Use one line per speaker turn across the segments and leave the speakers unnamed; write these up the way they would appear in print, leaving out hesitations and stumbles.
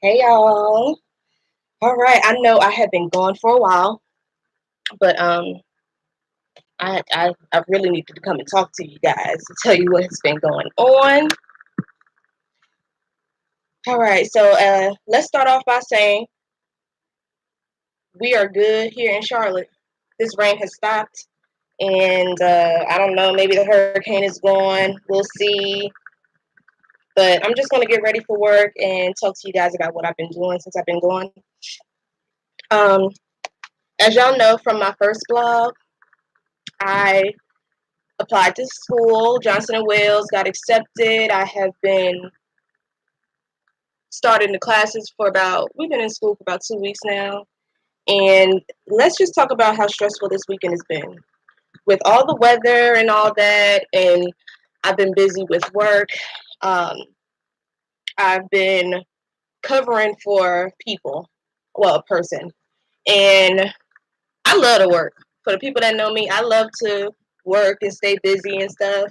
Hey y'all. All right, I know I have been gone for a while, but I really needed to come and talk to you guys to tell you what has been going on. All right, so let's start off by saying we are good here in Charlotte. This rain has stopped, and I don't know, maybe the hurricane is gone. We'll see. But I'm just gonna get ready for work and talk to you guys about what I've been doing since I've been gone. Um, as y'all know from my first blog, I applied to school, Johnson and Wales, got accepted. I have been starting the classes we've been in school for about 2 weeks now. And let's just talk about how stressful this weekend has been. With all the weather and all that, and I've been busy with work. Um, I've been covering for people, well, a person. And I love to work. For the people that know me, I love to work and stay busy and stuff.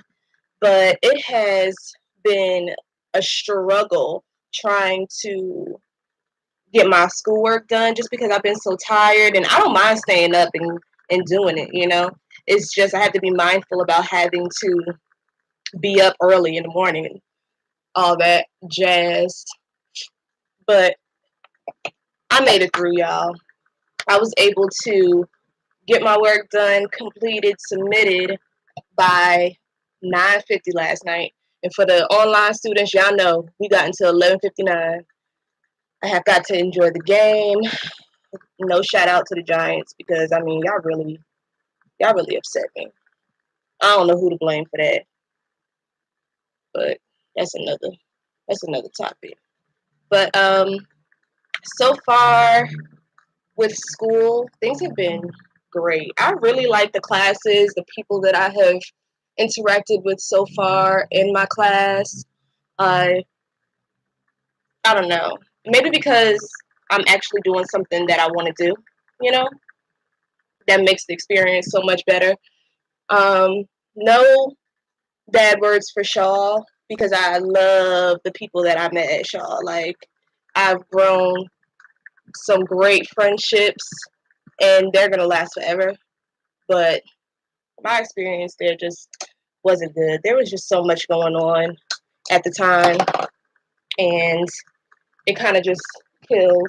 But it has been a struggle trying to get my schoolwork done just because I've been so tired, and I don't mind staying up and doing it. It's just I have to be mindful about having to be up early in the morning and all that jazz. But I made it through, y'all. I was able to get my work done, completed, submitted by 9:50 last night. And for the online students, y'all know we got until 11:59. I have got to enjoy the game. No shout out to the Giants because I mean y'all really upset me. I don't know who to blame for that, but that's another topic. But so far with school, things have been great. I really like the classes, the people that I have interacted with so far in my class. Uh, I don't know. Maybe because I'm actually doing something that I want to do, you know, that makes the experience so much better. No bad words for Shaw because I love the people that I met at Shaw. Like, I've grown some great friendships and they're going to last forever. But my experience there just wasn't good. There was just so much going on at the time and it kind of just killed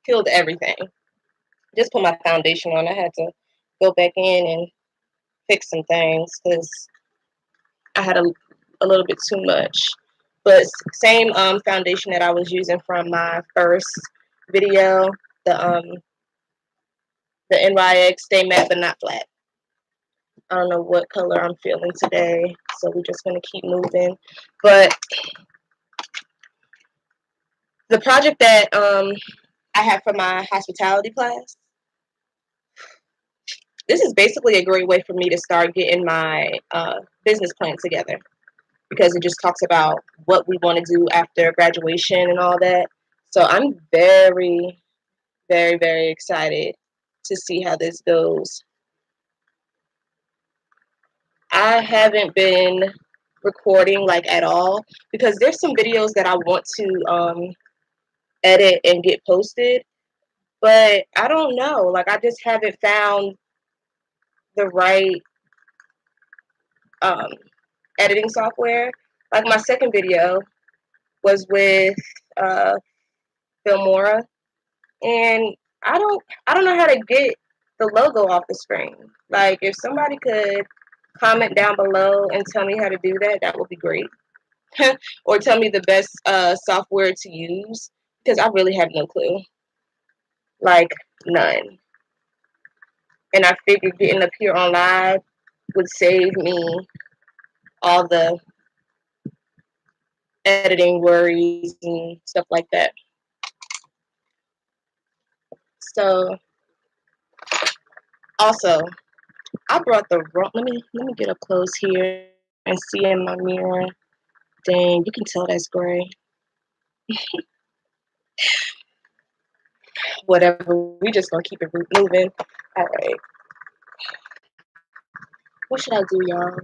killed everything. Just put my foundation on. I had to go back in and fix some things because I had a little bit too much. But same foundation that I was using from my first video, the um the NYX Stay Matte but Not Flat. I don't know what color I'm feeling today, so we're just gonna keep moving. But the project that I have for my hospitality class, this is basically a great way for me to start getting my business plan together because it just talks about what we want to do after graduation and all that. So I'm very, very, very excited to see how this goes. I haven't been recording like at all because there's some videos that I want to edit and get posted, but I don't know. Like I just haven't found the right um, editing software. Like my second video was with uh, Filmora, and I don't know how to get the logo off the screen. Like if somebody could comment down below and tell me how to do that, that would be great. Or tell me the best software to use because I really have no clue. Like none. And I figured getting up here on live would save me all the editing worries and stuff like that. So also, I brought the wrong. Let me get up close here and see in my mirror. Dang, you can tell that's gray. Whatever, we just gonna keep it moving. All right. What should I do, y'all?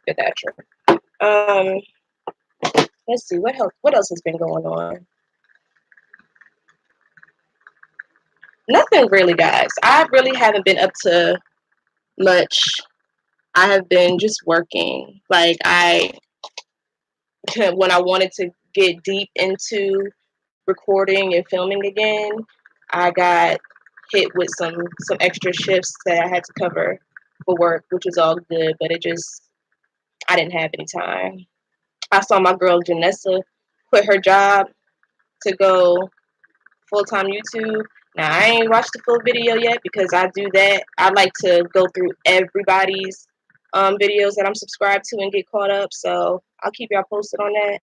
Get that true. Um. Let's see what else has been going on. Nothing really, guys. I really haven't been up to much. I have been just working. Like I when I wanted to get deep into recording and filming again, I got hit with some extra shifts that I had to cover for work, which is all good, but it just I didn't have any time. I saw my girl Janessa quit her job to go full time YouTube. Now I ain't watched the full video yet because I do that. I like to go through everybody's videos that I'm subscribed to and get caught up. So I'll keep y'all posted on that.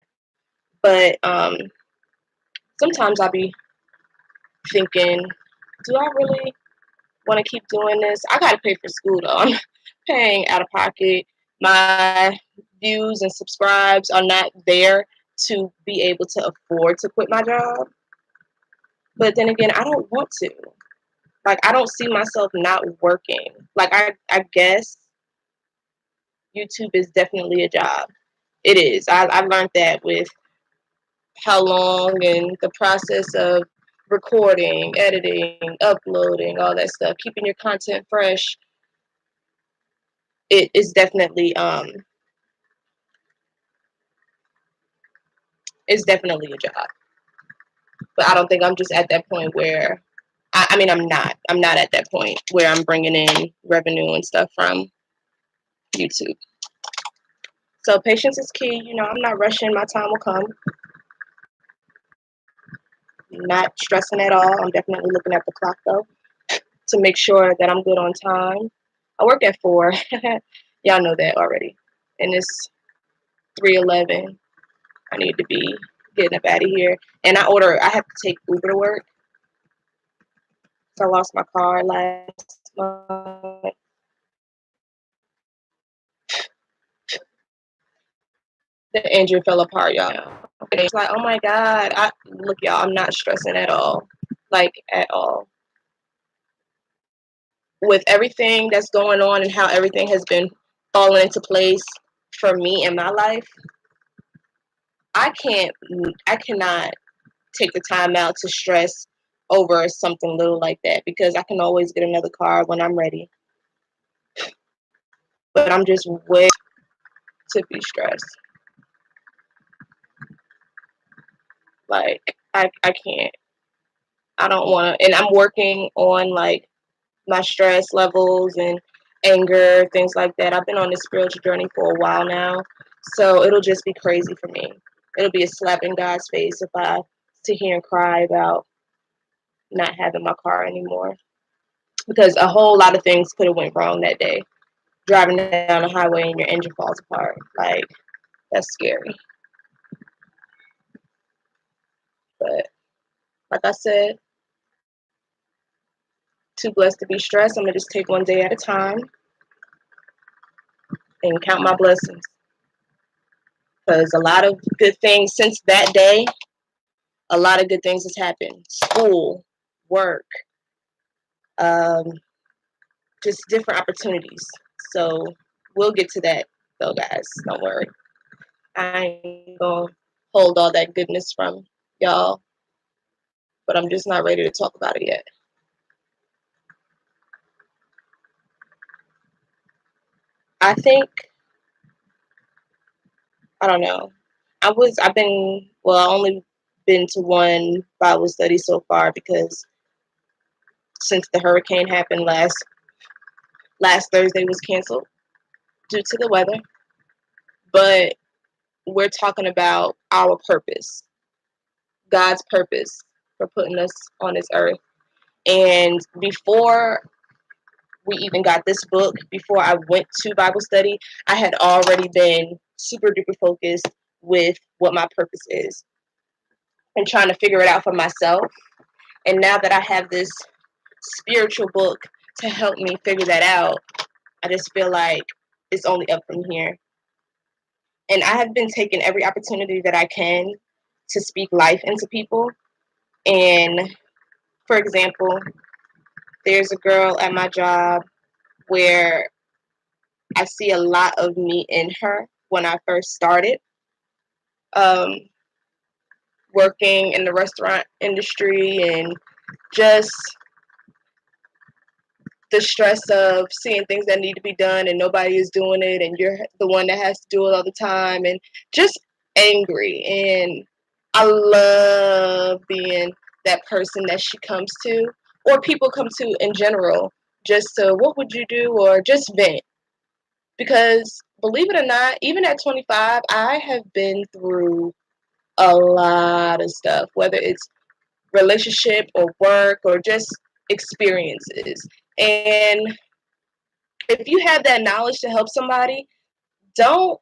But sometimes I'll be thinking, do I really want to keep doing this? I gotta pay for school though. I'm paying out of pocket. My views and subscribes are not there to be able to afford to quit my job. But then again, I don't want to. Like I don't see myself not working. Like I guess YouTube is definitely a job. It is. I learned that with how long and the process of recording, editing, uploading, all that stuff, keeping your content fresh. It is definitely a job. But I don't think I'm just at that point where I mean I'm not. I'm not at that point where I'm bringing in revenue and stuff from YouTube. So patience is key. You know, I'm not rushing. My time will come. Not stressing at all. I'm definitely looking at the clock though to make sure that I'm good on time. I work at 4. Y'all know that already. And it's 3:11. I need to be getting up out of here. And I have to take Uber to work. So I lost my car last month. The engine fell apart, y'all. It's like, oh my God. Look, y'all, I'm not stressing at all. Like at all. With everything that's going on and how everything has been falling into place for me in my life, I can't I cannot take the time out to stress over something little like that because I can always get another car when I'm ready. But I'm just way to be stressed. Like I can't. I don't want to, and I'm working on like my stress levels and anger, things like that. I've been on this spiritual journey for a while now, so it'll just be crazy for me. It'll be a slap in God's face if I sit here and cry about not having my car anymore because a whole lot of things could have went wrong that day. Driving down the highway and your engine falls apart, like that's scary. But like I said, too blessed to be stressed. I'm gonna just take one day at a time and count my blessings because a lot of good things since that day, a lot of good things has happened. School, work, um, just different opportunities. So we'll get to that though, guys. Don't worry. I ain't gonna hold all that goodness from y'all, but I'm just not ready to talk about it yet. I think I don't know. I've been well, I only been to one Bible study so far because since the hurricane happened last Thursday was canceled due to the weather. But we're talking about our purpose, God's purpose for putting us on this earth. And before we even got this book, before I went to Bible study, I had already been super duper focused with what my purpose is and trying to figure it out for myself. And now that I have this spiritual book to help me figure that out, I just feel like it's only up from here. And I have been taking every opportunity that I can to speak life into people. And for example, there's a girl at my job where I see a lot of me in her when I first started. um, working in the restaurant industry, and just the stress of seeing things that need to be done and nobody is doing it, and you're the one that has to do it all the time, and just angry. And I love being that person that she comes to, or people come to in general, just to, what would you do, or just vent. Because believe it or not, even at 25, I have been through a lot of stuff, whether it's relationship or work or just experiences. And if you have that knowledge to help somebody, don't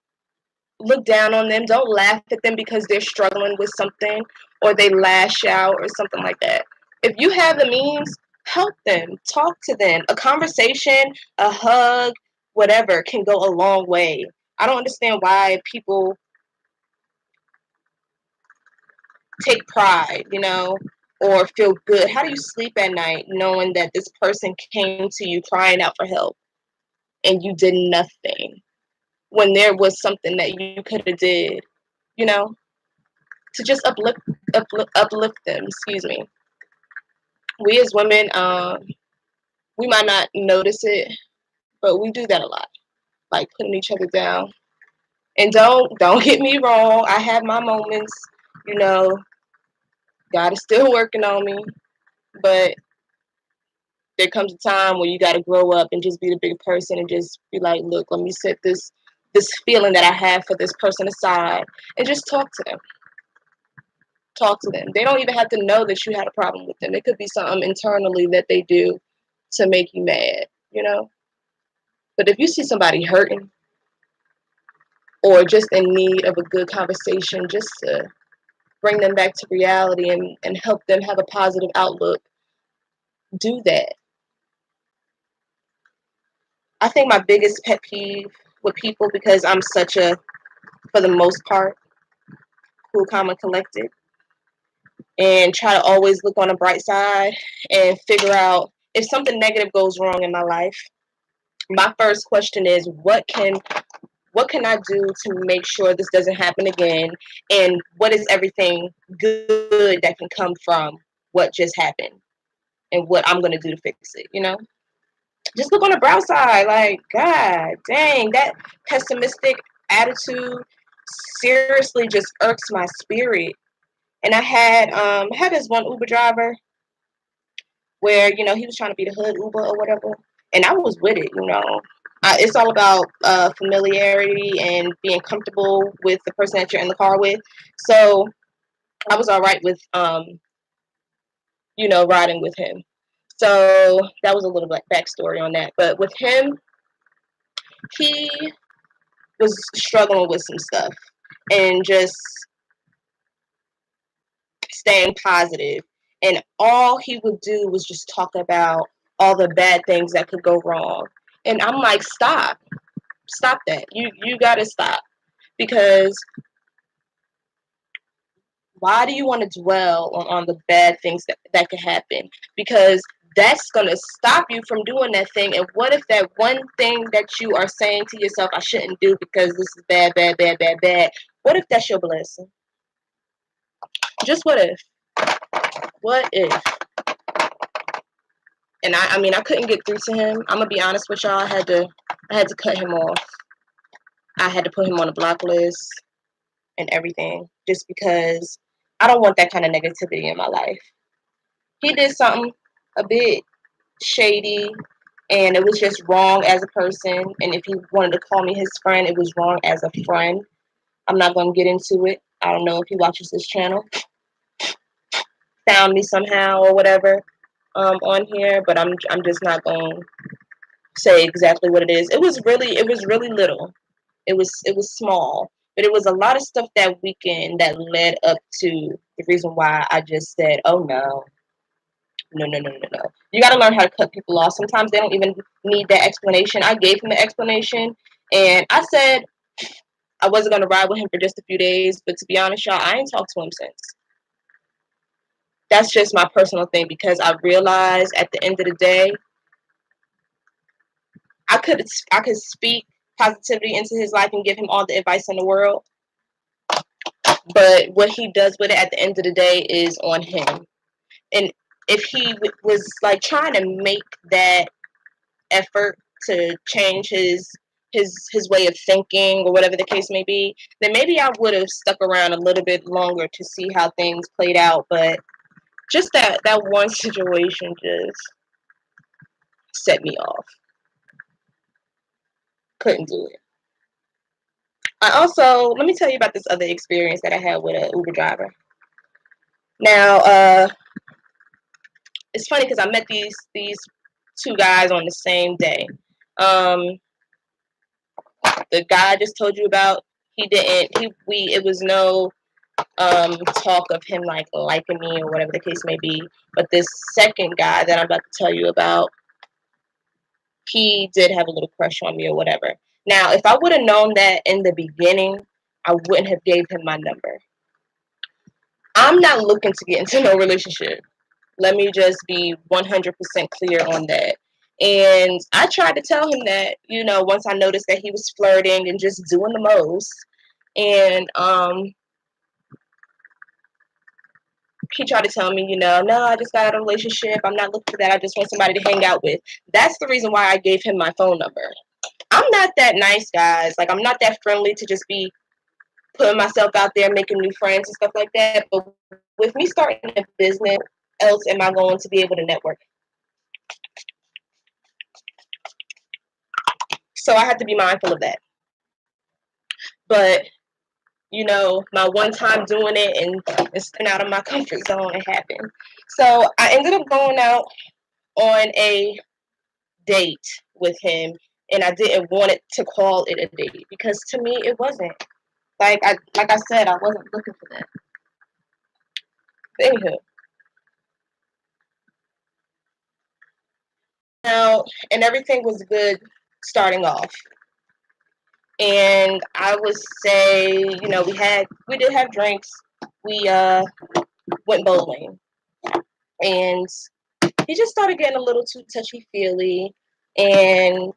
look down on them. Don't laugh at them because they're struggling with something or they lash out or something like that. If you have the means, help them, talk to them. A conversation, a hug, whatever can go a long way. I don't understand why people take pride, or feel good. How do you sleep at night knowing that this person came to you crying out for help and you did nothing when there was something that you could have did, you know, to just uplift them. Excuse me. We as women, we might not notice it, but we do that a lot, like putting each other down. And don't get me wrong. I have my moments. You know, God is still working on me, but there comes a time where you got to grow up and just be the big person and just be like, look, let me set this feeling that I have for this person aside and just talk to them. Talk to them. They don't even have to know that you had a problem with them. It could be something internally that they do to make you mad. But if you see somebody hurting or just in need of a good conversation, just to bring them back to reality and help them have a positive outlook, do that. I think my biggest pet peeve with people, because I'm such a, for the most part, cool, calm, and collected, and try to always look on the bright side and figure out if something negative goes wrong in my life. My first question is, what can I do to make sure this doesn't happen again, and what is everything good that can come from what just happened, and what I'm gonna do to fix it. Just look on the brown side. Like, God dang, that pessimistic attitude seriously just irks my spirit. And I had this one Uber driver where he was trying to be the hood Uber or whatever, and I was with it. It's all about familiarity and being comfortable with the person that you're in the car with. So I was all right with riding with him. So that was a little like backstory on that. But with him, he was struggling with some stuff and just staying positive. And all he would do was just talk about all the bad things that could go wrong. And I'm like, stop that. You gotta stop, because why do you want to dwell on the bad things that could happen? Because that's gonna stop you from doing that thing. And what if that one thing that you are saying to yourself, I shouldn't do because this is bad, bad, bad, bad, bad? What if that's your blessing? Just what if? What if? And I mean, I couldn't get through to him. I'm gonna be honest with y'all. I had to cut him off. I had to put him on a block list and everything, just because I don't want that kind of negativity in my life. He did something a bit shady, and it was just wrong as a person. And if he wanted to call me his friend, it was wrong as a friend. I'm not gonna get into it. I don't know if he watches this channel, found me somehow or whatever on here, but I'm just not gonna say exactly what it is. It was really little. It was small, but it was a lot of stuff that weekend that led up to the reason why I just said, "Oh no, no, no, no, no, no." You got to learn how to cut people off. Sometimes they don't even need that explanation. I gave him the explanation, and I said I wasn't gonna ride with him for just a few days. But to be honest, y'all, I ain't talked to him since. That's just my personal thing, because I realized at the end of the day, I could speak positivity into his life and give him all the advice in the world, But what he does with it at the end of the day is on him. And if he was like trying to make that effort to change his way of thinking or whatever the case may be, then maybe I would have stuck around a little bit longer to see how things played out. But just that one situation just set me off. Couldn't do it. I also let me tell you about this other experience that I had with an Uber driver. Now, it's funny because I met these two guys on the same day. Um, the guy I just told you about, he didn't. It was no talk of him like liking me or whatever the case may be. But this second guy that I'm about to tell you about, he did have a little crush on me or whatever. Now, if I would have known that in the beginning, I wouldn't have gave him my number. I'm not looking to get into no relationship. Let me just be 100% clear on that. And I tried to tell him that, once I noticed that he was flirting and just doing the most. And he tried to tell me, no, I just got out of a relationship. I'm not looking for that. I just want somebody to hang out with. That's the reason why I gave him my phone number. I'm not that nice, guys. Like, I'm not that friendly to just be putting myself out there, making new friends and stuff like that. But with me starting a business, else am I going to be able to network? So I had to be mindful of that. But my one time doing it and stepping out of my comfort zone, it happened. So I ended up going out on a date with him, and I didn't want it to call it a date because to me it wasn't. Like I said, I wasn't looking for that. But anywho, now and everything was good starting off. And I would say, we did have drinks. We went bowling, and he just started getting a little too touchy feely, and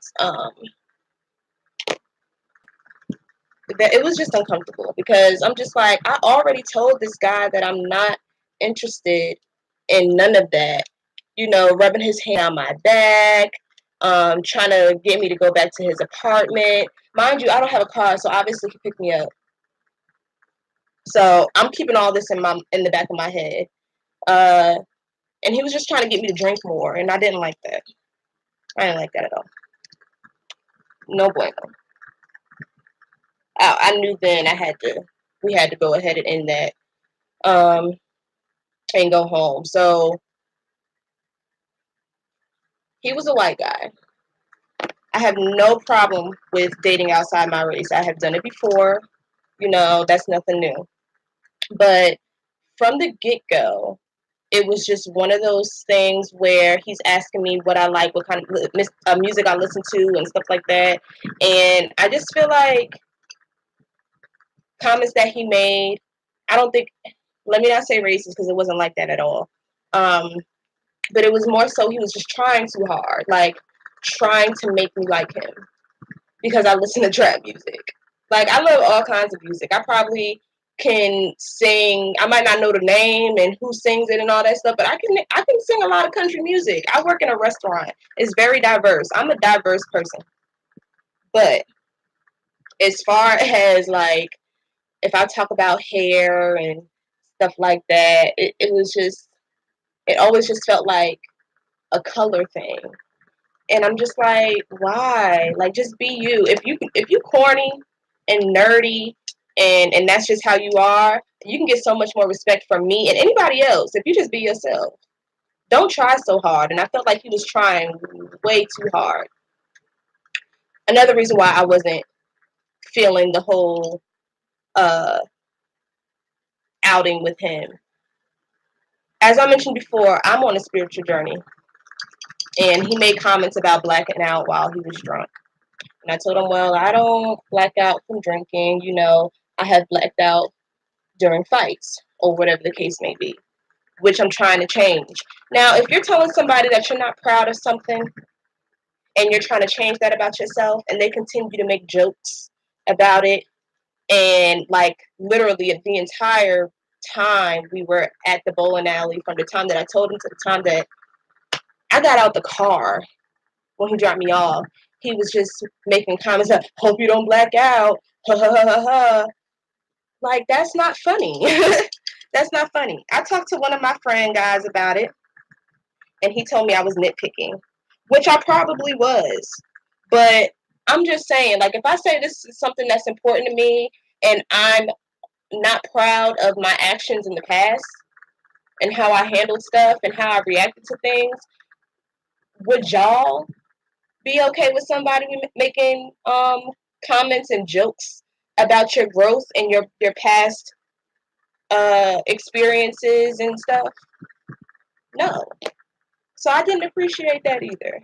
that it was just uncomfortable because I'm just like, I already told this guy that I'm not interested in none of that. Rubbing his hand on my back, trying to get me to go back to his apartment. Mind you, I don't have a car, so obviously he picked me up. So I'm keeping all this in the back of my head. And he was just trying to get me to drink more, and I didn't like that. I didn't like that at all. No bueno. I knew then we had to go ahead and end that, um, and go home. So he was a white guy. I have no problem with dating outside my race. I have done it before. That's nothing new. But from the get go, it was just one of those things where he's asking me what I like, what kind of music I listen to, and stuff like that. And I just feel like comments that he made, I don't think, let me not say racist because it wasn't like that at all. Um, but it was more so he was just trying too hard, like trying to make me like him because I listen to trap music. Like, I love all kinds of music. I probably can sing. I might not know the name and who sings it and all that stuff, but I can sing a lot of country music. I work in a restaurant. It's very diverse. I'm a diverse person. But as far as like if I talk about hair and stuff like that, it always just felt like a color thing. And I'm just like, why? Like, just be you. If you corny and nerdy and that's just how you are, you can get so much more respect from me and anybody else if you just be yourself. Don't try so hard. And I felt like he was trying way too hard. Another reason why I wasn't feeling the whole uh outing with him. As I mentioned before, I'm on a spiritual journey. And he made comments about blacking out while he was drunk. And I told him, well, I don't black out from drinking. I have blacked out during fights or whatever the case may be, which I'm trying to change. Now, if you're telling somebody that you're not proud of something and you're trying to change that about yourself and they continue to make jokes about it And like literally the entire time we were at the bowling alley, from the time that I told him to the time that I got out the car when he dropped me off, he was just making comments like, hope you don't black out. Ha ha ha ha ha. Like, that's not funny. That's not funny. I talked to one of my friend guys about it, and he told me I was nitpicking, which I probably was. But I'm just saying, like, if I say this is something that's important to me and I'm not proud of my actions in the past and how I handled stuff and how I reacted to things, would y'all be okay with somebody making comments and jokes about your growth and your past experiences and stuff? No. So I didn't appreciate that either.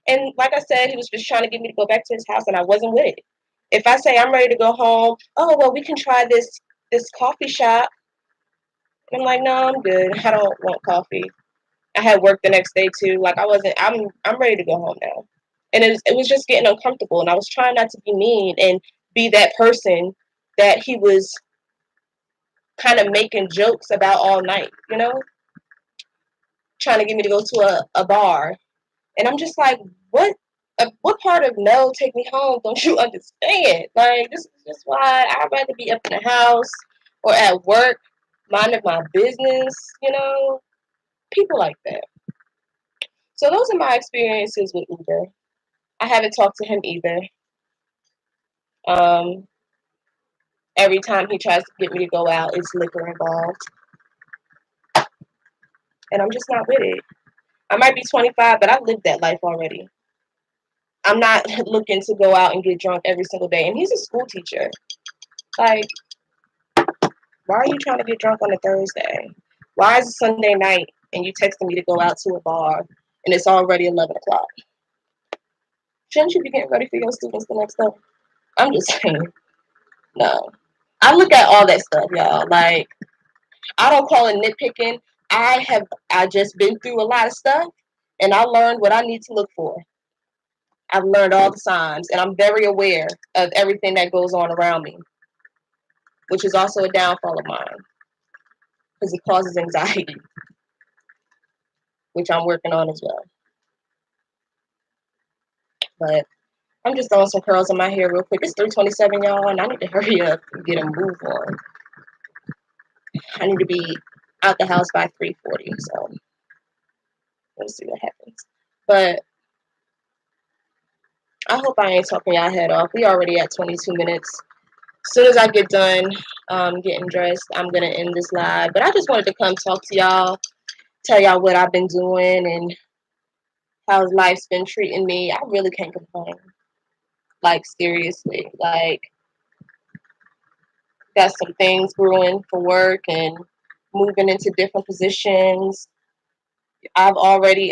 And like I said, he was just trying to get me to go back to his house, and I wasn't with it. If I say I'm ready to go home, oh well, we can try this coffee shop. And I'm like, no, I'm good. I don't want coffee. I had work the next day too. Like I wasn't. I'm ready to go home now. And it was just getting uncomfortable. And I was trying not to be mean and be that person that he was kind of making jokes about all night. Trying to get me to go to a bar. And I'm just like, what part of no, take me home, don't you understand? Like, this is just why I'd rather be up in the house or at work, minding my business, people like that. So those are my experiences with Uber. I haven't talked to him either. Um, every time he tries to get me to go out, it's liquor involved. And I'm just not with it. I might be 25, but I've lived that life already. I'm not looking to go out and get drunk every single day. And he's a school teacher. Like, why are you trying to get drunk on a Thursday? Why is it Sunday night and you texting me to go out to a bar and it's already 11 o'clock? Shouldn't you be getting ready for your students the next day? I'm just saying, no. I look at all that stuff, y'all. Like, I don't call it nitpicking. I just been through a lot of stuff and I learned what I need to look for. I've learned all the signs and I'm very aware of everything that goes on around me, which is also a downfall of mine because it causes anxiety, which I'm working on as well. But I'm just throwing some curls in my hair real quick. It's 3:27, y'all, and I need to hurry up and get a move on. I need to be out the house by 3:40, so we'll see what happens. But I hope I ain't talking y'all head off. We already at 22 minutes. As soon as I get done getting dressed, I'm going to end this live. But I just wanted to come talk to y'all, tell y'all what I've been doing and how life's been treating me. I really can't complain. Like, seriously. Like, got some things brewing for work and moving into different positions. I've already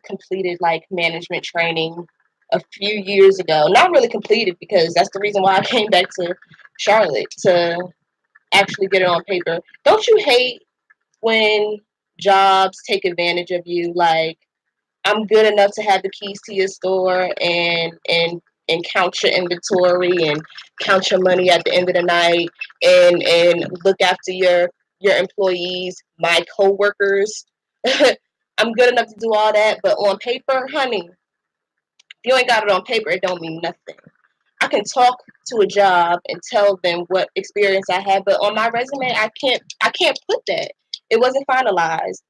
completed like management training a few years ago. Not really completed because that's the reason why I came back to Charlotte to actually get it on paper. Don't you hate when jobs take advantage of you? Like, I'm good enough to have the keys to your store and count your inventory and count your money at the end of the night and look after your employees, my coworkers. I'm good enough to do all that, but on paper, honey, if you ain't got it on paper, it don't mean nothing. I can talk to a job and tell them what experience I had, but on my resume, I can't put that. It wasn't finalized.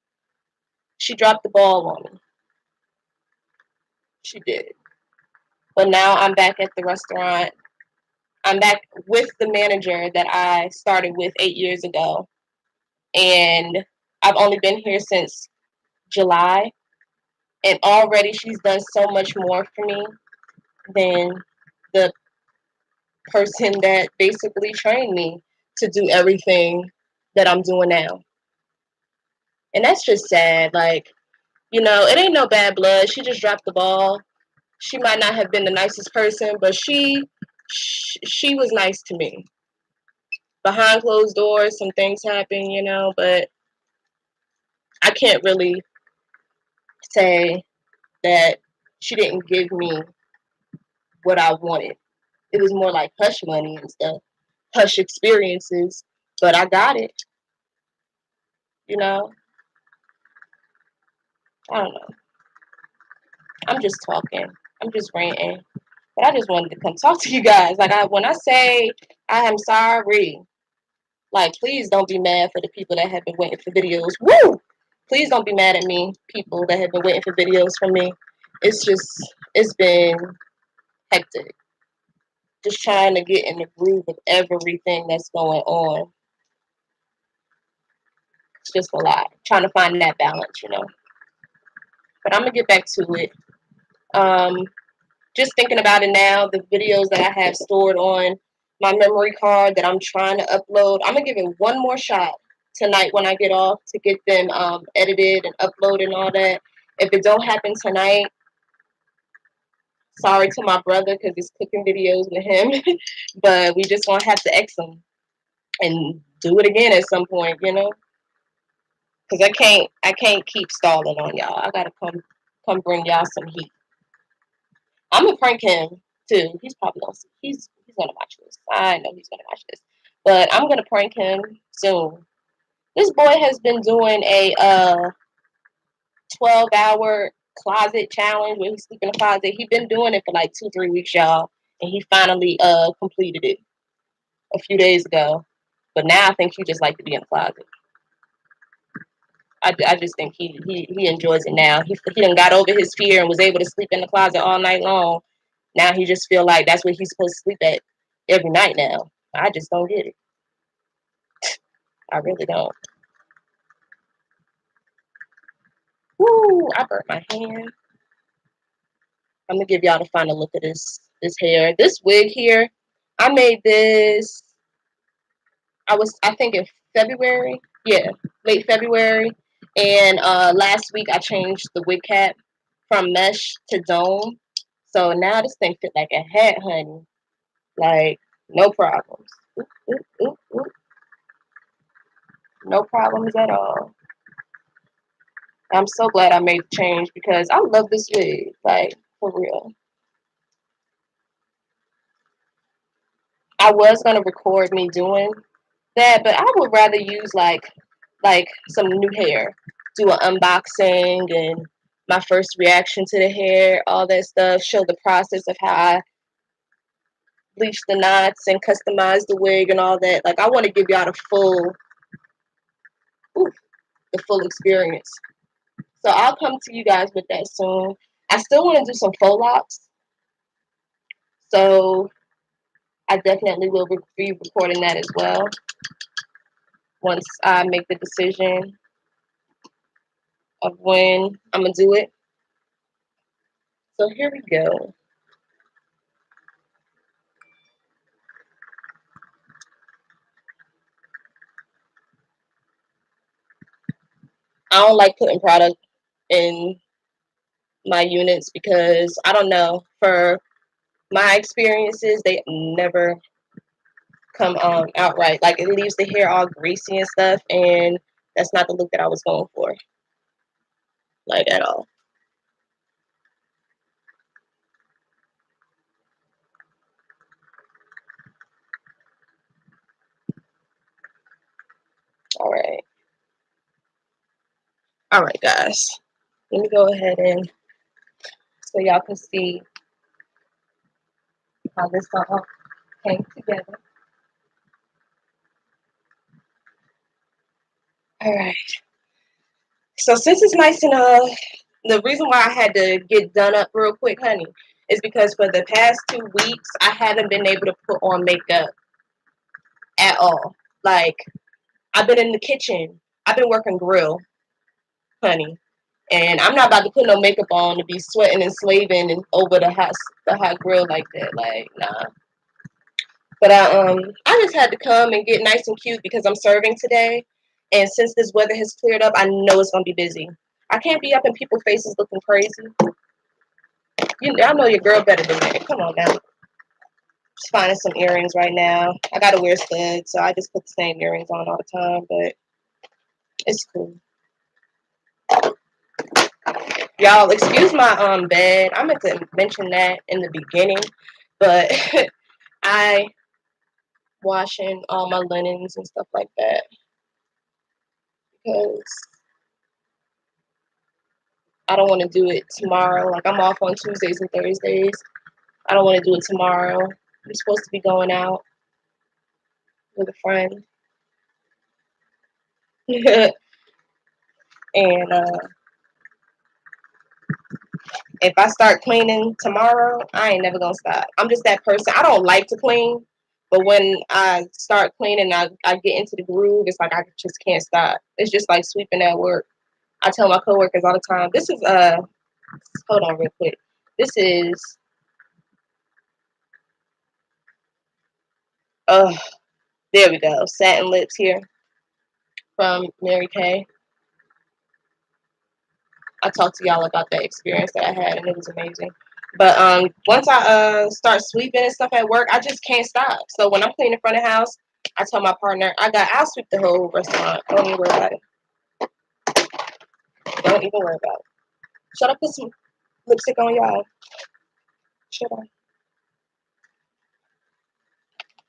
She dropped the ball on me. She did. But now I'm back at the restaurant. I'm back with the manager that I started with 8 years ago. And I've only been here since July. And already she's done so much more for me than the person that basically trained me to do everything that I'm doing now. And that's just sad. Like, it ain't no bad blood. She just dropped the ball. She might not have been the nicest person, but she was nice to me. Behind closed doors, some things happen, but I can't really say that she didn't give me what I wanted. It was more like hush money and stuff. hush experiences, but I got it. You know, I don't know. I'm just talking. I'm just ranting. But I just wanted to come talk to you guys. Like when I say I am sorry, like please don't be mad for the people that have been waiting for videos. Woo! Please don't be mad at me, people that have been waiting for videos from me. It's been hectic. Just trying to get in the groove of everything that's going on. It's just a lot. Trying to find that balance, you know. But I'm gonna get back to it. Um, just thinking about it now, the videos that I have stored on my memory card that I'm trying to upload, I'm gonna give it one more shot tonight when I get off to get them edited and uploaded and all that. If it don't happen tonight, sorry to my brother because he's cooking videos with him, but we just gonna have to X them and do it again at some point, you know. Because I can't keep stalling on y'all. I gotta come bring y'all some heat. I'm gonna prank him too. He's probably gonna see. He's gonna watch this. I know he's gonna watch this. But I'm gonna prank him soon. This boy has been doing a 12-hour closet challenge where he sleep in the closet. He's been doing it for like 2-3 weeks, y'all, and he finally completed it a few days ago. But now I think he just like to be in the closet. I just think he enjoys it now. He done got over his fear and was able to sleep in the closet all night long. Now he just feel like that's where he's supposed to sleep at every night now. I just don't get it. I really don't. Woo! I burnt my hand. I'm gonna give y'all the final look at this hair. This wig here, I made this. I think in February. Yeah, late February. And last week I changed the wig cap from mesh to dome. So now this thing fit like a hat, honey. Like no problems. Oop, oop, oop, oop. No problems at all. I'm so glad I made the change because I love this wig. Like for real. I was gonna record me doing that, but I would rather use like some new hair, do an unboxing and my first reaction to the hair, all that stuff, show the process of how I bleach the knots and customize the wig and all that. Like I want to give y'all oof, the full experience. So I'll come to you guys with that soon. I still want to do some faux locks, so I definitely will be recording that as well once I make the decision of when I'm gonna do it. So here we go. I don't like putting product in my units because I don't know. For my experiences, they never come out right. Like it leaves the hair all greasy and stuff, and that's not the look that I was going for, like at all. All right, all right, guys. Let me go ahead and so y'all can see how this all came together. All right. So since it's nice and the reason why I had to get done up real quick, honey, is because for the past 2 weeks I haven't been able to put on makeup at all. Like I've been in the kitchen. I've been working grill, honey. And I'm not about to put no makeup on to be sweating and slaving and over the hot grill like that. Like, nah. But I just had to come and get nice and cute because I'm serving today. And since this weather has cleared up, I know it's gonna be busy. I can't be up in people's faces looking crazy. I know your girl better than that. Come on now. Just finding some earrings right now. I gotta wear studs, so I just put the same earrings on all the time, but it's cool. Y'all, excuse my bed. I meant to mention that in the beginning, but I washing all my linens and stuff like that, because I don't want to do it tomorrow. Like, I'm off on Tuesdays and Thursdays. I don't want to do it tomorrow. I'm supposed to be going out with a friend. And if I start cleaning tomorrow, I ain't never gonna stop. I'm just that person. I don't like to clean, but when I start cleaning, I get into the groove. It's like I just can't stop. It's just like sweeping at work. I tell my coworkers all the time. This is hold on real quick. This is uh there we go. Satin Lips here from Mary Kay. I talked to y'all about that experience that I had, and it was amazing. But once I start sweeping and stuff at work, I just can't stop. So when I'm cleaning in front of the house, I tell my partner, I'll sweep the whole restaurant. Don't even worry about it. Don't even worry about it. Should I put some lipstick on y'all? Should I?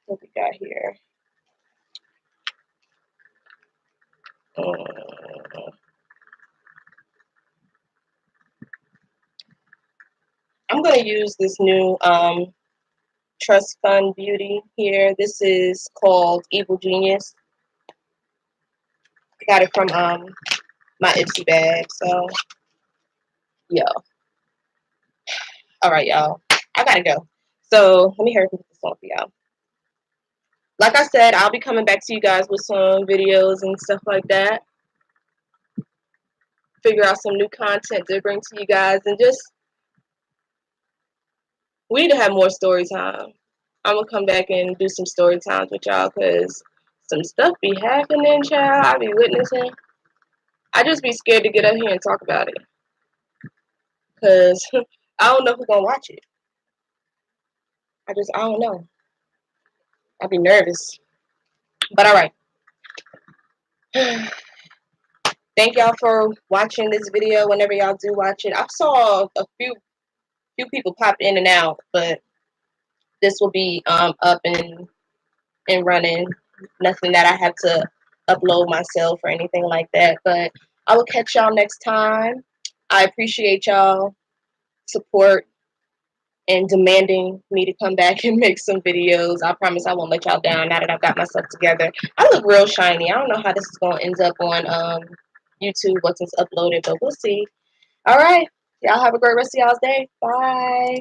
What we got here? I'm gonna use this new Trust Fund Beauty here. This is called Evil Genius. I got it from my Ipsy bag. So yeah. All right, y'all. I gotta go. So let me hurry up and put this on for y'all. Like I said, I'll be coming back to you guys with some videos and stuff like that. Figure out some new content to bring to you guys, and just we need to have more story time. I'm gonna come back and do some story times with y'all, because some stuff be happening, child. I be witnessing. I just be scared to get up here and talk about it, because I don't know who's gonna watch it. I don't know. I be nervous. But all right. Thank y'all for watching this video. Whenever y'all do watch it, I saw a few people pop in and out, but this will be up and running. Nothing that I have to upload myself or anything like that. But I will catch y'all next time. I appreciate y'all support and demanding me to come back and make some videos. I promise I won't let y'all down now that I've got myself together. I look real shiny. I don't know how this is going to end up on YouTube once it's uploaded, but we'll see. All right. Y'all have a great rest of y'all's day. Bye.